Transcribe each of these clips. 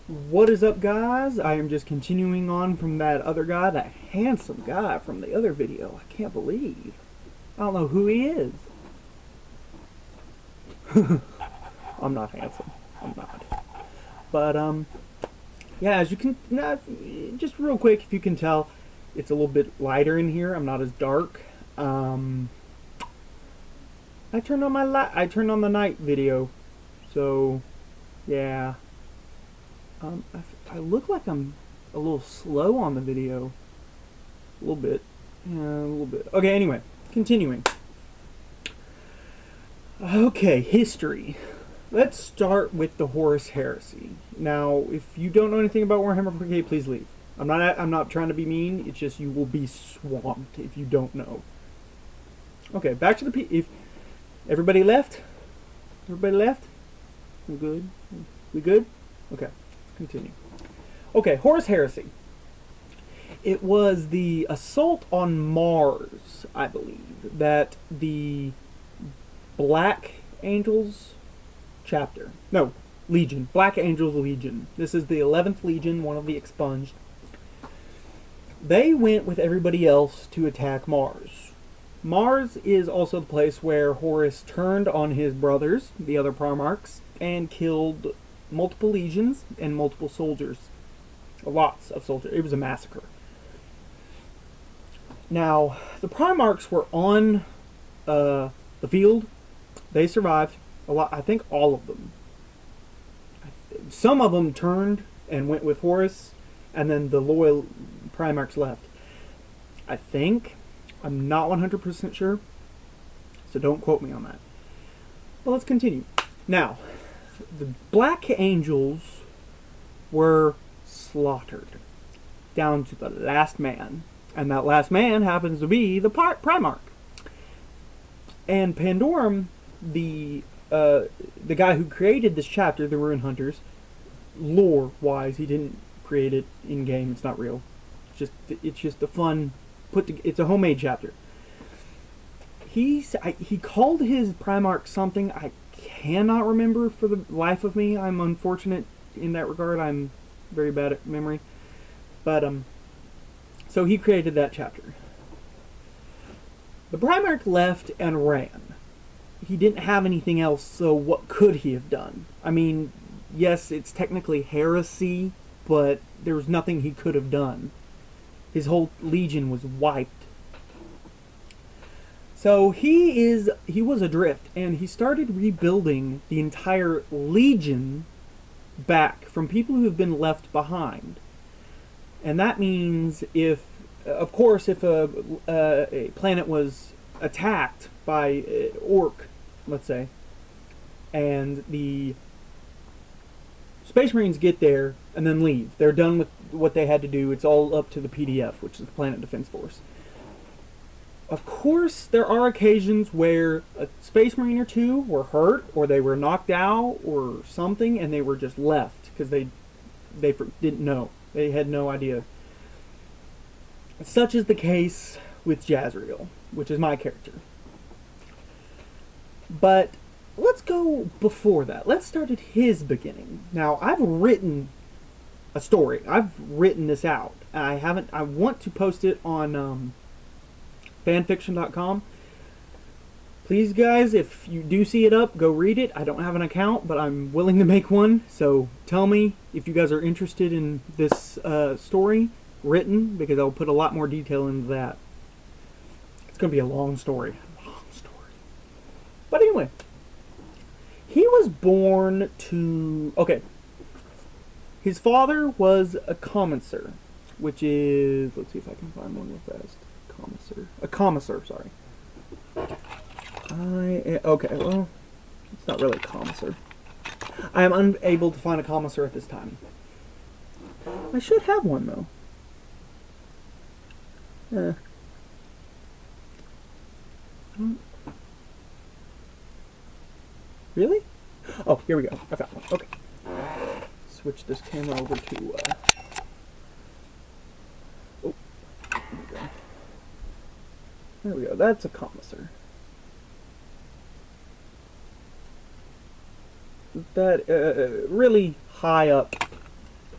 What is up, guys? I am just continuing on from that other guy, that handsome guy from the other video. I can't believe. I don't know who he is. I'm not handsome. I'm not. But, yeah, as you can, just real quick, if you can tell, it's a little bit lighter in here. I'm not as dark. I turned on the night video. So, yeah. I look like I'm a little slow on the video. A little bit. Yeah, a little bit. Okay, anyway. Continuing. Okay, history. Let's start with the Horus Heresy. Now, if you don't know anything about Warhammer 40K, please leave. I'm not trying to be mean. It's just you will be swamped if you don't know. Okay, back to the if everybody left? Everybody left? We good? We good? Okay. Continue. Okay, Horus Heresy. It was the assault on Mars, I believe, that the Black Angels chapter. No, Legion. Black Angels Legion. This is the 11th Legion, one of the expunged. They went with everybody else to attack Mars. Mars is also the place where Horus turned on his brothers, the other Primarchs, and killed multiple legions and multiple soldiers. Lots of soldiers. It was a massacre. Now, the Primarchs were on the field. They survived. A lot. I think all of them. Some of them turned and went with Horus, and then the loyal Primarchs left. I think. I'm not 100% sure, so don't quote me on that. But let's continue. Now, the Black Angels were slaughtered down to the last man, and that last man happens to be the Primarch. And Pandorum, the guy who created this chapter, the Ruin Hunters, lore-wise, he didn't create it in game. It's not real. It's just a fun it's a homemade chapter. He called his Primarch something I cannot remember for the life of me. I'm unfortunate in that regard. I'm very bad at memory. But so he created that chapter. The Primarch left and ran. He didn't have anything else, so what could he have done? I mean, yes, it's technically heresy, but there was nothing he could have done. His whole legion was wiped. So he was adrift, and he started rebuilding the entire legion back from people who have been left behind. And that means if a planet was attacked by Orc, let's say, and the Space Marines get there and then leave. They're done with what they had to do. It's all up to the PDF, which is the Planet Defense Force. Of course, there are occasions where a Space Marine or two were hurt, or they were knocked out, or something, and they were just left because they didn't know. They had no idea. Such is the case with Jasriel, which is my character. But let's go before that. Let's start at his beginning. Now, I've written a story. I've written this out. I want to post it on fanfiction.com. Please, guys, if you do see it up, go read it. I don't have an account, but I'm willing to make one. So tell me if you guys are interested in this story written, because I'll put a lot more detail into that. It's going to be a long story. But anyway. He was born to... Okay. His father was a commissar, which is... Let's see if I can find one real fast. A commissar, sorry. Okay, well, it's not really a commissar. I am unable to find a commissar at this time. I should have one, though. Really? Oh, here we go. I found one. Okay. Switch this camera over to, oh, there we go. There we go. That's a commissar. That, really high up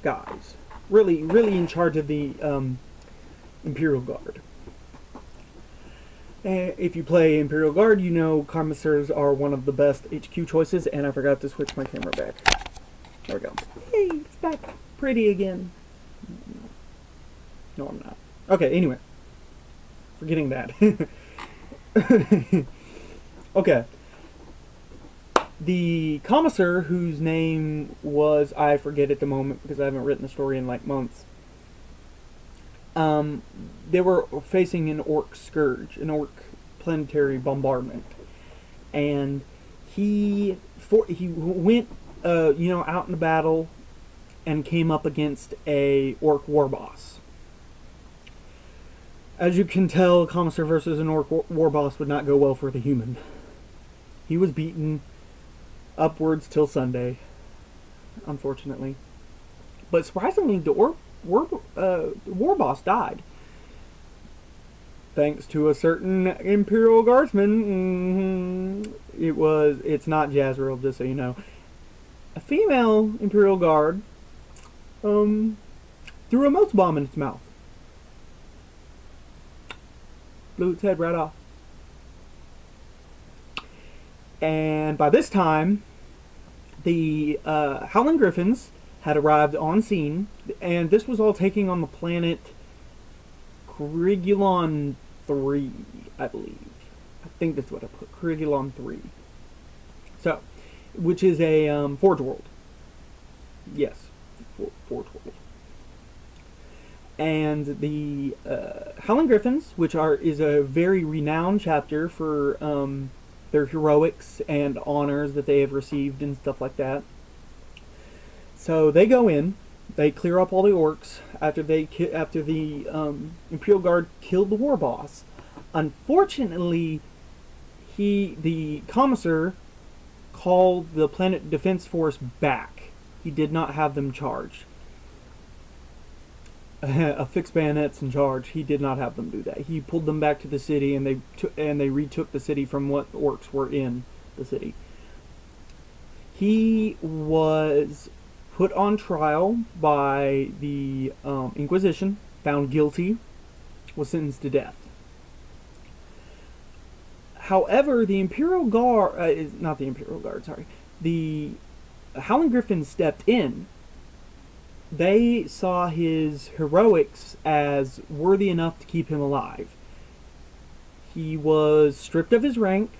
guys, really in charge of the Imperial Guard. If you play Imperial Guard, you know commissars are one of the best HQ choices, and I forgot to switch my camera back. There we go. Hey, it's back pretty again. No, I'm not. Okay, anyway. Forgetting that. Okay. The commissar, whose name was, I forget at the moment because I haven't written the story in like months. They were facing an orc scourge, an orc planetary bombardment, and he went, out in the battle, and came up against a orc war boss. As you can tell, commissar versus an orc war boss would not go well for the human. He was beaten upwards till Sunday, unfortunately. But surprisingly, the war boss died. Thanks to a certain Imperial Guardsman. It's not Jasriels, just so you know. A female Imperial Guard threw a motes bomb in its mouth. Blew its head right off. And by this time, the Howling Griffins had arrived on scene, and this was all taking on the planet Corrigulon 3, I believe. I think that's what I put, Corrigulon 3. So, which is a Forge World. Yes, Forge World. And the Howling Griffins, which is a very renowned chapter for their heroics and honors that they have received and stuff like that. So they go in, they clear up all the orcs after the Imperial Guard killed the war boss. Unfortunately, the commissar called the Planet Defense Force back. He did not have them charge. Affixed bayonets in charge. He did not have them do that. He pulled them back to the city, and they retook the city from what orcs were in the city. He was put on trial by the Inquisition, found guilty, was sentenced to death. However, the Imperial Guard, not the Imperial Guard, sorry, the Howling Griffin stepped in. They saw his heroics as worthy enough to keep him alive. He was stripped of his rank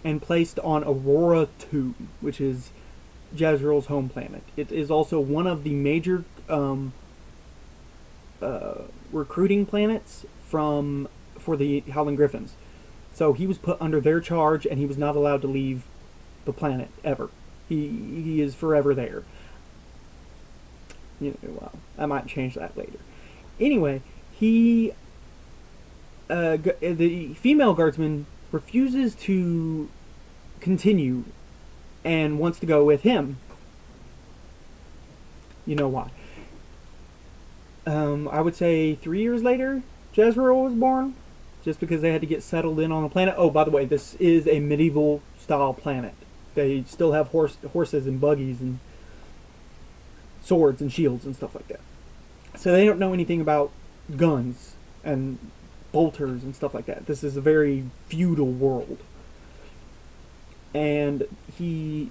and placed on Aurora 2, which is Jasriels' home planet. It is also one of the major recruiting planets for the Howling Griffins. So he was put under their charge, and he was not allowed to leave the planet ever. He is forever there. Well, I might change that later. Anyway, the female guardsman refuses to continue and wants to go with him. You know why? I would say 3 years later, Jasriel was born, just because they had to get settled in on the planet. Oh, by the way, this is a medieval style planet. They still have horses and buggies and swords and shields and stuff like that. So they don't know anything about guns and bolters and stuff like that. This is a very feudal world. And they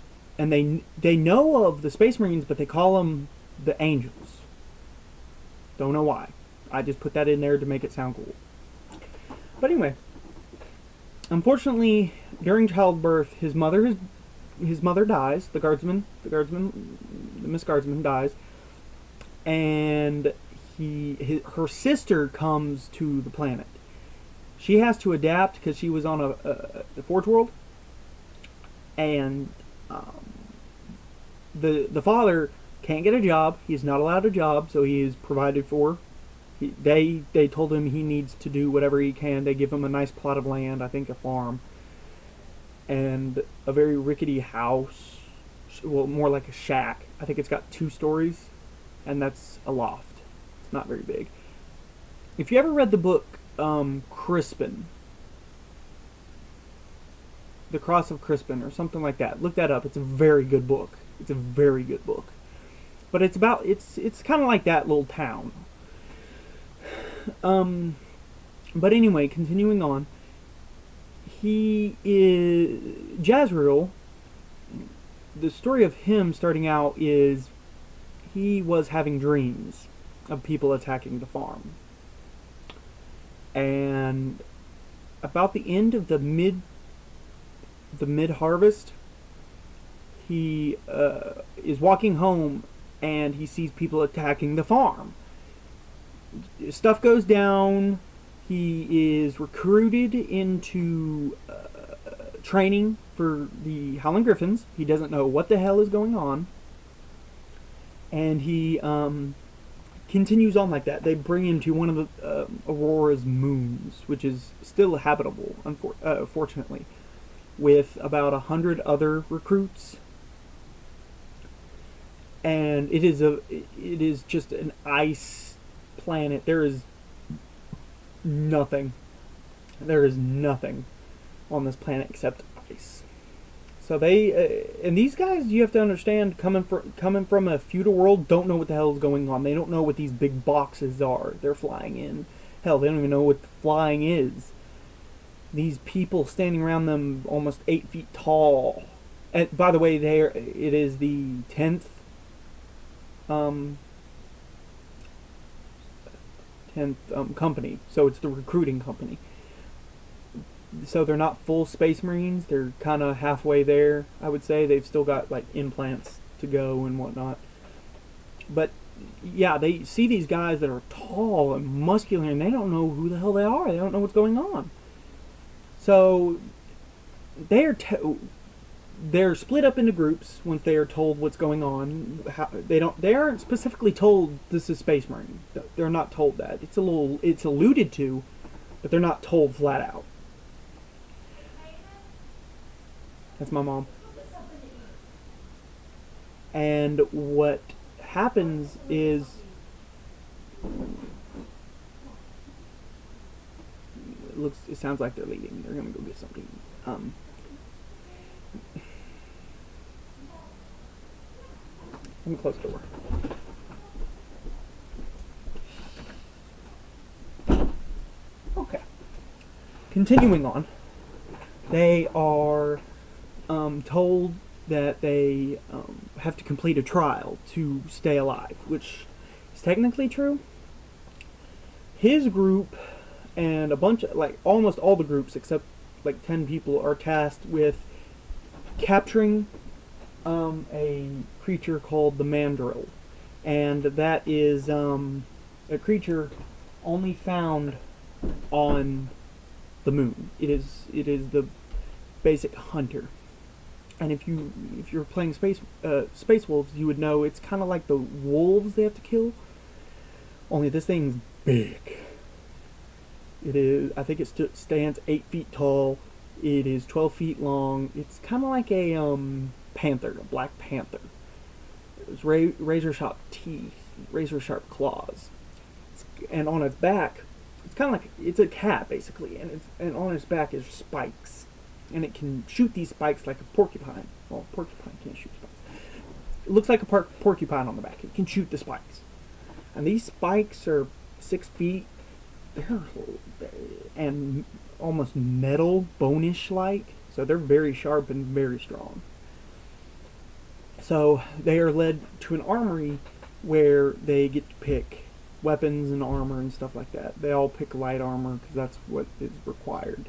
know of the Space Marines, but they call them the Angels. Don't know why. I just put that in there to make it sound cool. But anyway, unfortunately, during childbirth, his mother dies. The Miss Guardsman dies, and her sister comes to the planet. She has to adapt because she was on the Forge World, and the father can't get a job. He's not allowed a job, so he is provided for. They told him he needs to do whatever he can. They give him a nice plot of land, I think a farm, and a very rickety house. Well, more like a shack. I think it's got 2 stories, and that's a loft. It's not very big. If you ever read the book Crispin, The Cross of Crispin, or something like that, look that up. It's a very good book. It's a very good book. but it's kind of like that little town. But anyway, continuing on, he is Jasriel. The story of him starting out is he was having dreams of people attacking the farm, and about the end of the mid harvest, he is walking home and he sees people attacking the farm. Stuff goes down. He is recruited into training for the Howling Griffins. He doesn't know what the hell is going on, and he continues on like that. They bring him to one of the Aurora's moons, which is still habitable, fortunately, with about 100 other recruits. And it is just an ice planet. There is nothing. There is nothing on this planet except ice. So and these guys, you have to understand, coming from a feudal world, don't know what the hell is going on. They don't know what these big boxes are they're flying in. Hell, they don't even know what flying is. These people standing around them, almost 8 feet tall. And by the way, it is the 10th company, so it's the recruiting company. So they're not full Space Marines. They're kind of halfway there, I would say. They've still got like implants to go and whatnot. But yeah, they see these guys that are tall and muscular, and they don't know who the hell they are. They don't know what's going on. So they're split up into groups once they are told what's going on. They aren't specifically told this is Space Marine. They're not told that. It's alluded to, but they're not told flat out. That's my mom. And what happens is it sounds like they're leaving. They're gonna go get something. Let me close the door. Okay. Continuing on, they are told that they have to complete a trial to stay alive, which is technically true. His group and a bunch of, like, almost all the groups except like 10 people are tasked with capturing a creature called the Mandrill, and that is a creature only found on the moon. It is the basic hunter. And if you're playing Space Wolves, you would know it's kind of like the wolves they have to kill. Only this thing's big. It is. I think it stands 8 feet tall. It is 12 feet long. It's kind of like a panther, a black panther. It's razor sharp teeth, razor sharp claws, and on its back, it's kind of like it's a cat basically, and on its back is spikes. And it can shoot these spikes like a porcupine. Well, a porcupine can't shoot spikes. It looks like a porcupine on the back. It can shoot the spikes. And these spikes are 6 feet. And almost metal, bonish-like. So they're very sharp and very strong. So they are led to an armory where they get to pick weapons and armor and stuff like that. They all pick light armor because that's what is required.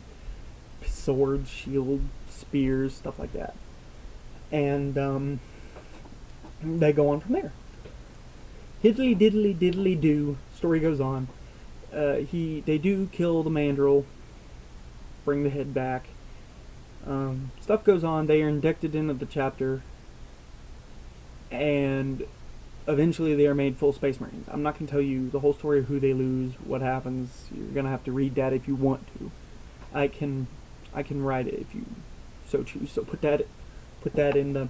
Swords, shield, spears, stuff like that. And they go on from there. Hiddly diddly diddly do. Story goes on. They do kill the Mandrill, bring the head back. Stuff goes on. They are inducted into the chapter, and eventually they are made full Space Marines. I'm not going to tell you the whole story of who they lose, what happens. You're going to have to read that if you want to. I can write it if you so choose. So put that in the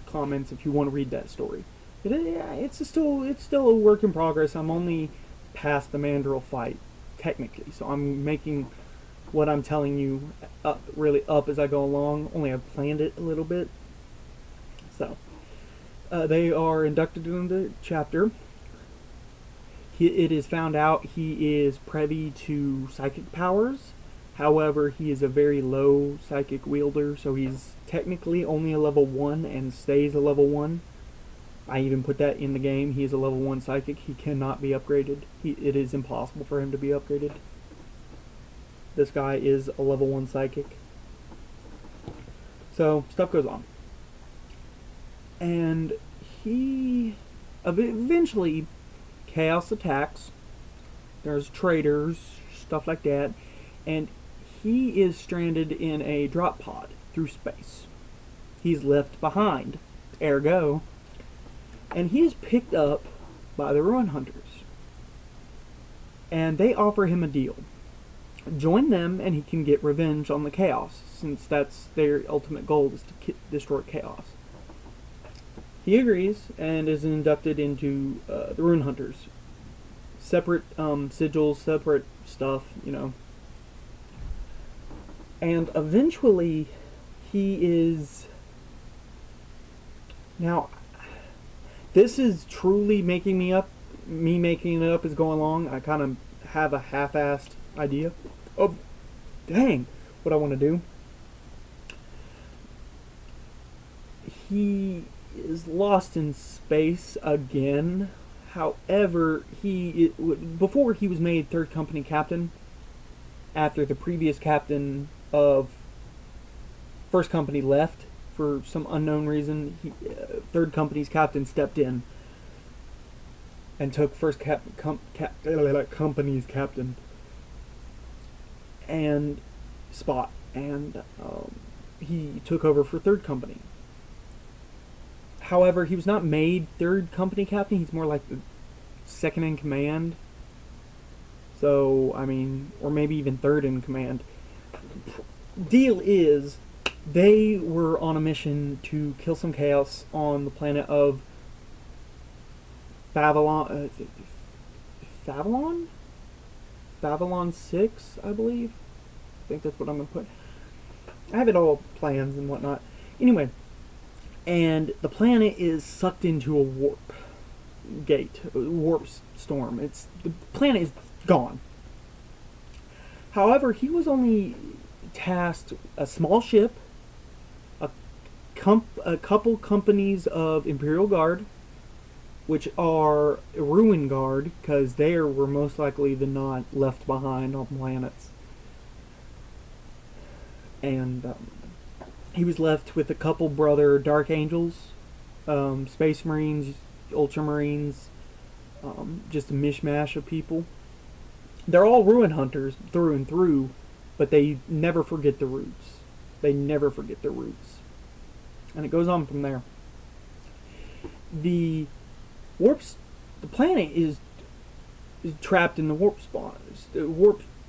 comments if you want to read that story. It's still a work in progress. I'm only past the Mandrill fight technically, so I'm making what I'm telling you really up as I go along. Only I've planned it a little bit. So They are inducted into the chapter. It is found out he is privy to psychic powers. However, he is a very low psychic wielder, so he's technically only a level 1 and stays a level 1. I even put that in the game. He is a level 1 psychic. He cannot be upgraded. It is impossible for him to be upgraded. This guy is a level 1 psychic. So, stuff goes on. And he eventually, chaos attacks. There's traders, stuff like that. And he is stranded in a drop pod through space. He's left behind. Ergo. And he is picked up by the Ruin Hunters. And they offer him a deal. Join them and he can get revenge on the Chaos, since that's their ultimate goal, is to destroy Chaos. He agrees and is inducted into the Ruin Hunters. Separate sigils, separate stuff, you know. And eventually he is... Now, this is truly making me up. Me making it up as going along. I kind of have a half-assed idea of, dang, what I want to do. He is lost in space again. However, before he was made third company captain, after the previous captain of first company left for some unknown reason, third company's captain stepped in and took first company's captain and spot, and he took over for third company. However, he was not made third company captain. He's more like the second in command. So, I mean, or maybe even third in command. Deal is, they were on a mission to kill some chaos on the planet of Babylon. Babylon 6, I believe. I think that's what I'm going to put. I have it all plans and whatnot. Anyway, and the planet is sucked into a warp gate, a warp storm. The planet is gone. However, he was only tasked a small ship, a couple companies of Imperial Guard, which are Ruin Guard, because they were most likely the not left behind on planets. And he was left with a couple brother Dark Angels, Space Marines, Ultramarines, just a mishmash of people. They're all Ruin Hunters through and through, but they never forget the roots. They never forget their roots. And it goes on from there. The planet is trapped in the warp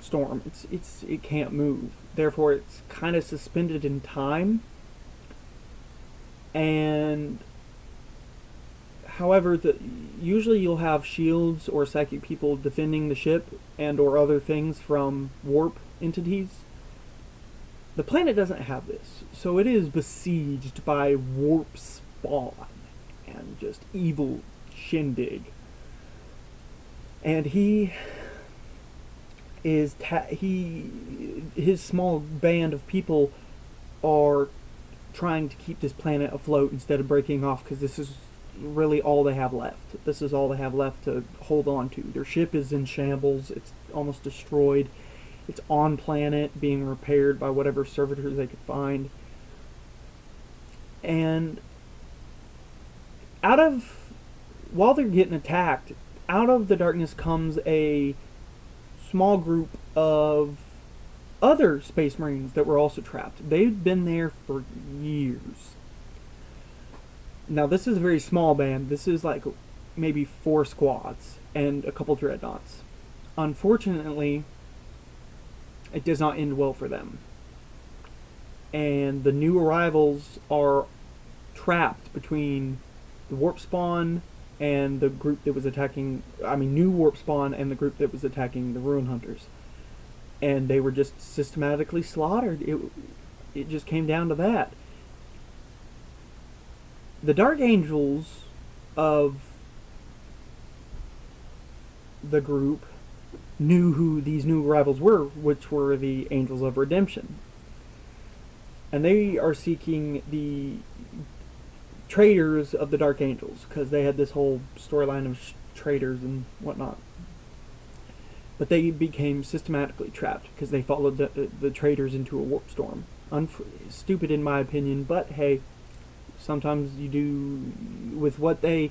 storm. It can't move. Therefore, it's kind of suspended in time. And however, usually you'll have shields or psychic people defending the ship and or other things from warp entities. The planet doesn't have this, so it is besieged by warp spawn and just evil shindig. And his small band of people are trying to keep this planet afloat instead of breaking off, because this is really all they have left. This is all they have left to hold on to. Their ship is in shambles. It's almost destroyed. It's on planet, being repaired by whatever servitors they could find. And while they're getting attacked, out of the darkness comes a small group of other Space Marines that were also trapped. They've been there for years. Now, this is a very small band. This is like maybe 4 squads and a couple dreadnoughts. Unfortunately, it does not end well for them. And the new arrivals are trapped between the warp spawn and the group that was attacking, new warp spawn and the group that was attacking the Ruin Hunters. And they were just systematically slaughtered. It just came down to that. the Dark Angels of the group knew who these new rivals were, which were the Angels of Redemption. And they are seeking the traitors of the Dark Angels, because they had this whole storyline of traitors and whatnot. But they became systematically trapped because they followed the traitors into a warp storm. Stupid in my opinion, but hey, sometimes you do with what they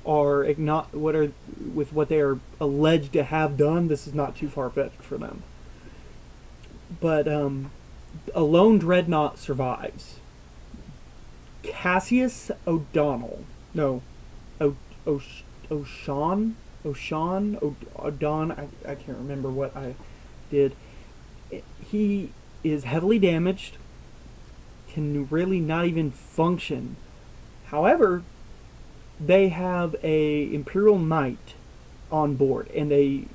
are with what they are alleged to have done. This is not too far-fetched for them. But a lone dreadnought survives. Cassius O'Donnell, no, O'Shawn, I can't remember what I did. He is heavily damaged, can really not even function. However, they have a Imperial Knight on board, and they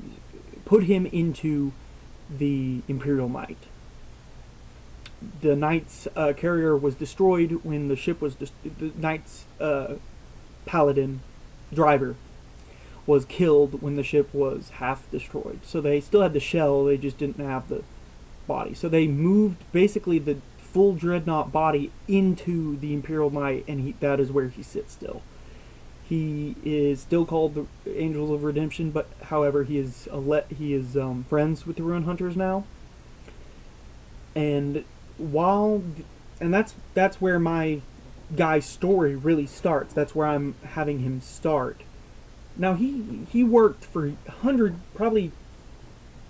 put him into the Imperial Knight. The Knight's carrier was destroyed when the ship was the Knight's paladin driver was killed when the ship was half destroyed. So they still had the shell, they just didn't have the body. So they moved basically the full dreadnought body into the Imperial Knight, and that is where he sits still. He is still called the Angels of Redemption, but however he is friends with the Ruin Hunters now. And that's where my guy's story really starts. That's where I'm having him start. Now he worked for 100, probably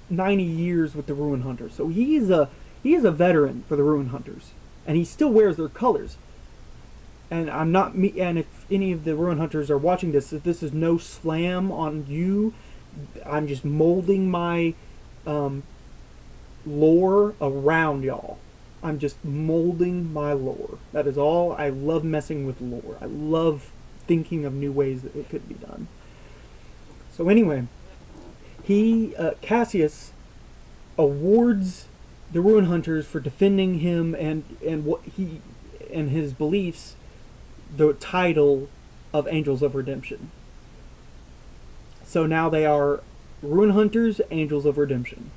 90 years with the Ruin Hunters, so he is a veteran for the Ruin Hunters, and he still wears their colors. And and if any of the Ruin Hunters are watching this, if this is no slam on you, I'm just molding my lore around y'all. I'm just molding my lore. That is all. I love messing with lore. I love thinking of new ways that it could be done. So anyway, Cassius awards the Ruin Hunters for defending him and what he and his beliefs the title of Angels of Redemption. So now they are Ruin Hunters, Angels of Redemption.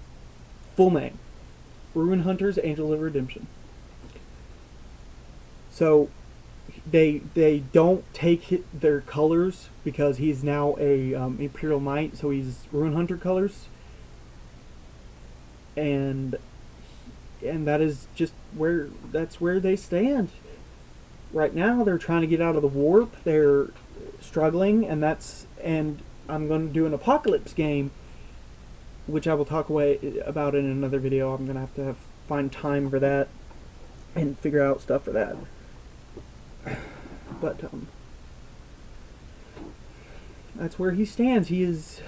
Full name. Ruin Hunters, Angels of Redemption. So they don't take their colors because he's now a Imperial Knight, so he's Ruin Hunter colors. And that is just where they stand. Right now they're trying to get out of the warp. They're struggling, and I'm going to do an apocalypse game, which I will talk about in another video. I'm going to find time for that and figure out stuff for that. But that's where he stands. He is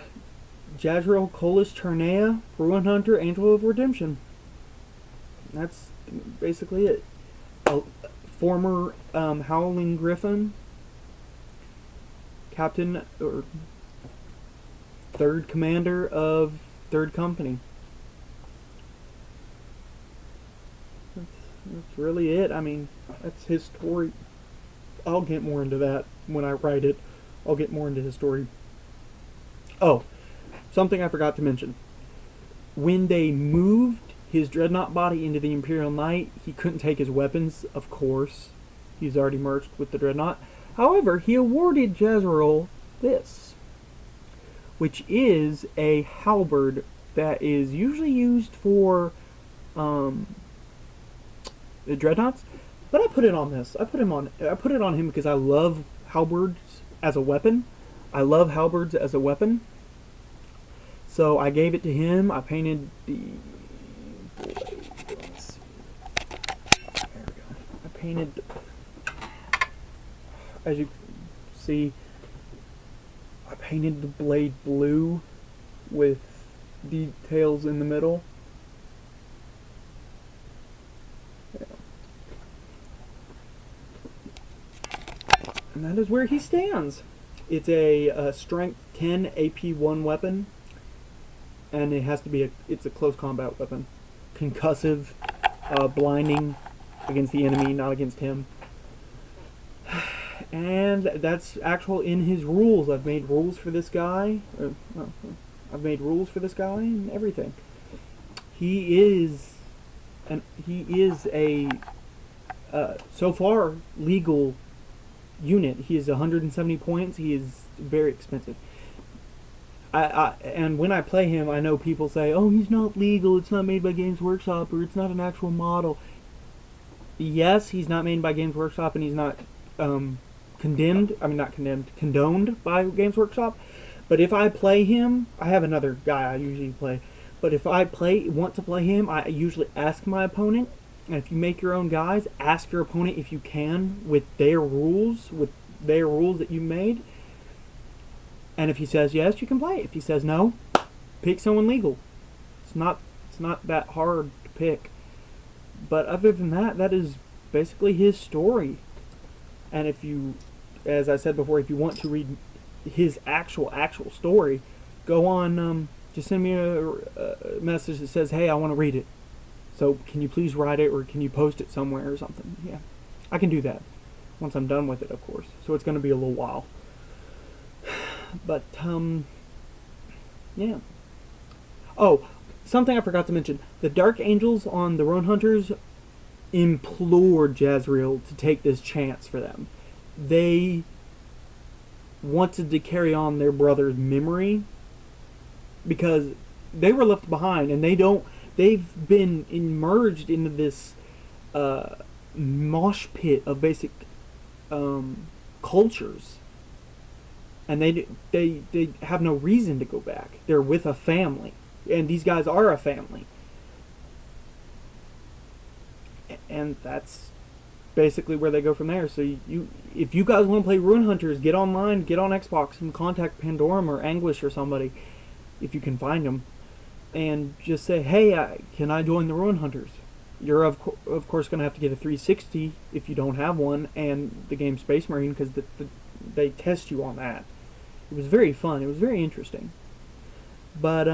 Jasriel Colis Charnea, Ruin Hunter, Angel of Redemption. That's basically it. A former Howling Griffin, captain or third commander of 3rd Company. That's really it. I mean, that's his story. I'll get more into that when I write it. I'll get more into his story. Oh, something I forgot to mention. When they moved his dreadnought body into the Imperial Knight, he couldn't take his weapons, of course. He's already merged with the dreadnought. However, he awarded Jasriel this, which is a halberd that is usually used for the dreadnoughts. But I put it on this. I put it on him because I love halberds as a weapon. I love halberds as a weapon. So I gave it to him. I painted the let's see. There we go. I painted, as you see, I painted the blade blue with details in the middle. And that is where he stands. It's a strength 10 AP1 weapon, and it has to be it's a close combat weapon. Concussive, blinding against the enemy, not against him. And that's actual in his rules. I've made rules for this guy. I've made rules for this guy and everything. He is a so far legal unit. He is 170 points. He is very expensive. And when I play him, I know people say, "Oh, he's not legal. It's not made by Games Workshop, or it's not an actual model." Yes, he's not made by Games Workshop, and he's not condoned by Games Workshop. But if I play him, I have another guy I usually play. But if I want to play him, I usually ask my opponent. And if you make your own guys, ask your opponent if you can with their rules that you made. And if he says yes, you can play. If he says no, pick someone legal. It's not that hard to pick. But other than that, that is basically his story. And if you, as I said before, if you want to read his actual story, go on, just send me a message that says, "Hey, I want to read it. So can you please write it, or can you post it somewhere or something?" Yeah, I can do that once I'm done with it, of course. So it's going to be a little while. But, yeah. Oh, something I forgot to mention. The Dark Angels on the Roan Hunters implored Jasriel to take this chance for them. They wanted to carry on their brother's memory because they were left behind, and they've been immersed into this mosh pit of basic cultures. And they have no reason to go back. They're with a family. And these guys are a family. And that's basically where they go from there. So if you guys want to play Ruin Hunters, get online, get on Xbox, and contact Pandorum or Anguish or somebody, if you can find them, and just say, "Hey, can I join the Ruin Hunters?" You're of course going to have to get a 360 if you don't have one, and the game Space Marine, because they test you on that. It was very fun. It was very interesting. But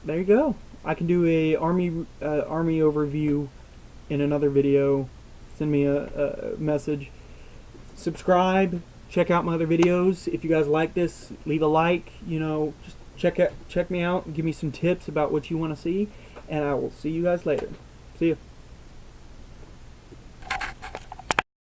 there you go. I can do a army overview in another video. Send me a message. Subscribe. Check out my other videos. If you guys like this, leave a like. Just check me out and give me some tips about what you want to see. And I will see you guys later. See ya.